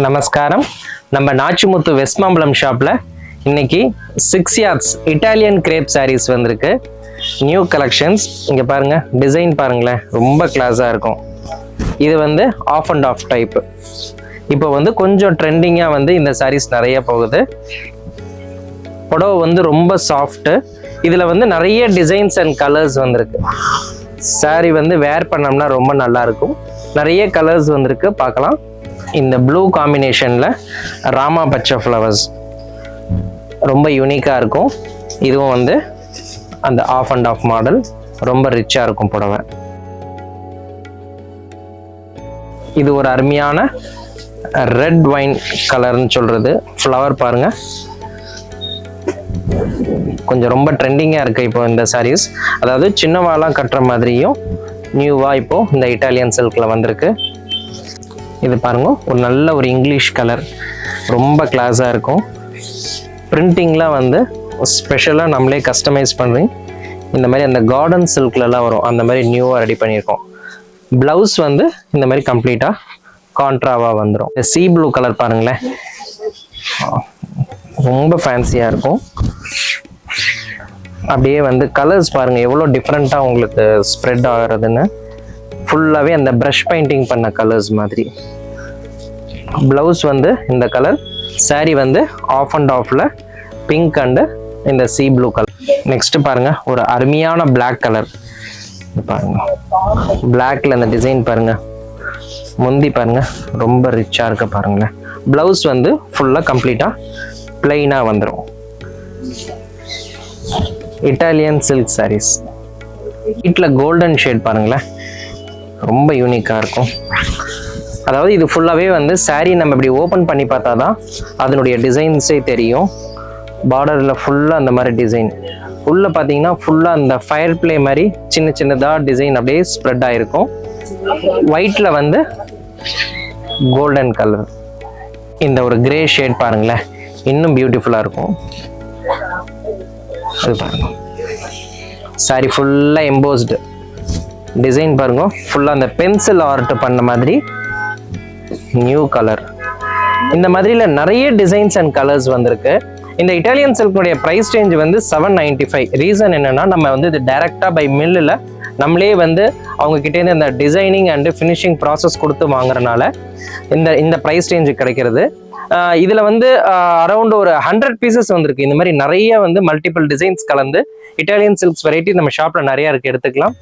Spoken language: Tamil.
நமஸ்காரம். நம்ம நாச்சிமுத்து வெஸ்ட் மாம்பலம் ஷாப்ல இன்னைக்கு 6 yards இட்டாலியன் கிரேப் சாரீஸ் வந்திருக்கு. New collections. இங்க பாருங்க, டிசைன் பாருங்களேன், ரொம்ப கிளாஸா இருக்கும். இது வந்து ஆஃப் அண்ட் ஆஃப் டைப். இப்போ வந்து கொஞ்சம் ட்ரெண்டிங்கா வந்து இந்த சாரீஸ் நிறைய போகுது. புடவை வந்து ரொம்ப சாஃப்ட். இதுல வந்து நிறைய டிசைன்ஸ் அண்ட் கலர்ஸ் வந்திருக்கு. சாரி வந்து வேர் பண்ணோம்னா ரொம்ப நல்லா இருக்கும். நிறைய கலர்ஸ் வந்திருக்கு, பார்க்கலாம். இந்த ப்ளூ காம்பினேஷன்ல ராமா பச்சை ஃப்ளவர்ஸ் ரொம்ப யூனிக்கா இருக்கும். இதுவும் வந்து அந்த ஆஃப் அண்ட் ஆஃப் மாடல், ரொம்ப ரிச்சா இருக்கும் புடவை. இது ஒரு அருமையான ரெட் வைன் கலர்னு சொல்றது. ஃப்ளவர் பாருங்க, கொஞ்சம் ரொம்ப ட்ரெண்டிங்கா இருக்கு இப்போ இந்த சாரீஸ். அதாவது சின்னவாலாம் கட்டுற மாதிரியும் நியூவா இப்போ இந்த இட்டாலியன் சில்க்ல வந்திருக்கு. இது பாருங்க, ஒரு நல்ல ஒரு இங்கிலீஷ் கலர், ரொம்ப கிளாஸா இருக்கும். பிரிண்டிங்லாம் வந்து ஸ்பெஷலாக நம்மளே கஸ்டமைஸ் பண்ணி இந்த மாதிரி அந்த கார்டன் சில்க்லலாம் வரும், அந்த மாதிரி நியூவாக ரெடி பண்ணியிருக்கோம். ப்ளவுஸ் வந்து இந்த மாதிரி கம்ப்ளீட்டாக கான்ட்ராவாக வந்துடும். இந்த சீ ப்ளூ கலர் பாருங்களேன், ரொம்ப ஃபேன்சியாக இருக்கும். அப்படியே வந்து கலர்ஸ் பாருங்கள் எவ்வளோ டிஃப்ரெண்ட்டாக உங்களுக்கு ஸ்ப்ரெட் ஆகிறதுன்னு. ஃபுல்லாகவே அந்த ப்ரஷ் பெயிண்டிங் பண்ண கலர்ஸ் மாதிரி. ப்ளவுஸ் வந்து இந்த கலர், சாரீ வந்து ஆஃப் அண்ட் ஆஃப்ல பிங்க் அண்டு இந்த சீ ப்ளூ கலர். நெக்ஸ்ட் பாருங்க, ஒரு அருமையான பிளாக் கலர் பாருங்க. பிளாக்ல இந்த டிசைன் பாருங்க, முந்தி பாருங்க ரொம்ப ரிச்சா இருக்க பாருங்களேன். பிளவுஸ் வந்து ஃபுல்லா கம்ப்ளீட்டா பிளைனா வந்துடும். Italian silk sarees. வீட்டில் கோல்டன் ஷேட் பாருங்களேன், ரொம்ப யூனிக்கா இருக்கும். அதாவது இது ஃபுல்லாகவே வந்து சாரீ நம்ம இப்படி ஓப்பன் பண்ணி பார்த்தா தான் அதனுடைய டிசைன்ஸே தெரியும். பார்டரில் ஃபுல்லாக அந்த மாதிரி டிசைன், உள்ள பார்த்தீங்கன்னா ஃபுல்லாக அந்த ஃபயர் பிளே மாதிரி சின்ன சின்னதாக டிசைன் அப்படியே ஸ்ப்ரெட் ஆகிருக்கும். ஒயிட்டில் வந்து கோல்டன் கலர். இந்த ஒரு கிரே ஷேட் பாருங்களேன், இன்னும் பியூட்டிஃபுல்லாக இருக்கும். அது பாருங்க, சாரி ஃபுல்லாக எம்போஸ்டு டிசைன் பாருங்க, ஃபுல்லாக அந்த பென்சில் ஆர்ட் பண்ண மாதிரி நியூ கலர். இந்த மாதிரில நிறைய டிசைன்ஸ் அண்ட் கலர்ஸ் வந்திருக்கு. இந்த இட்டாலியன் சில்க்னுடைய ப்ரைஸ் ரேஞ்ச் வந்து 795. ரீசன் என்னன்னா, நம்ம வந்து இது டைரக்டா பை மில்லில் நம்மளே வந்து அவங்க கிட்டேருந்து இந்த டிசைனிங் அண்ட் ஃபினிஷிங் ப்ராசஸ் கொடுத்து வாங்குறதுனால இந்த ப்ரைஸ் ரேஞ்சு கிடைக்கிறது. இதுல வந்து அரௌண்ட் ஒரு 100 பீசஸ் வந்திருக்கு. இந்த மாதிரி நிறைய வந்து மல்டிபிள் டிசைன்ஸ் கலந்து இட்டாலியன் சில்க்ஸ் வெரைட்டி நம்ம ஷாப்ல நிறைய இருக்கு, எடுத்துக்கலாம்.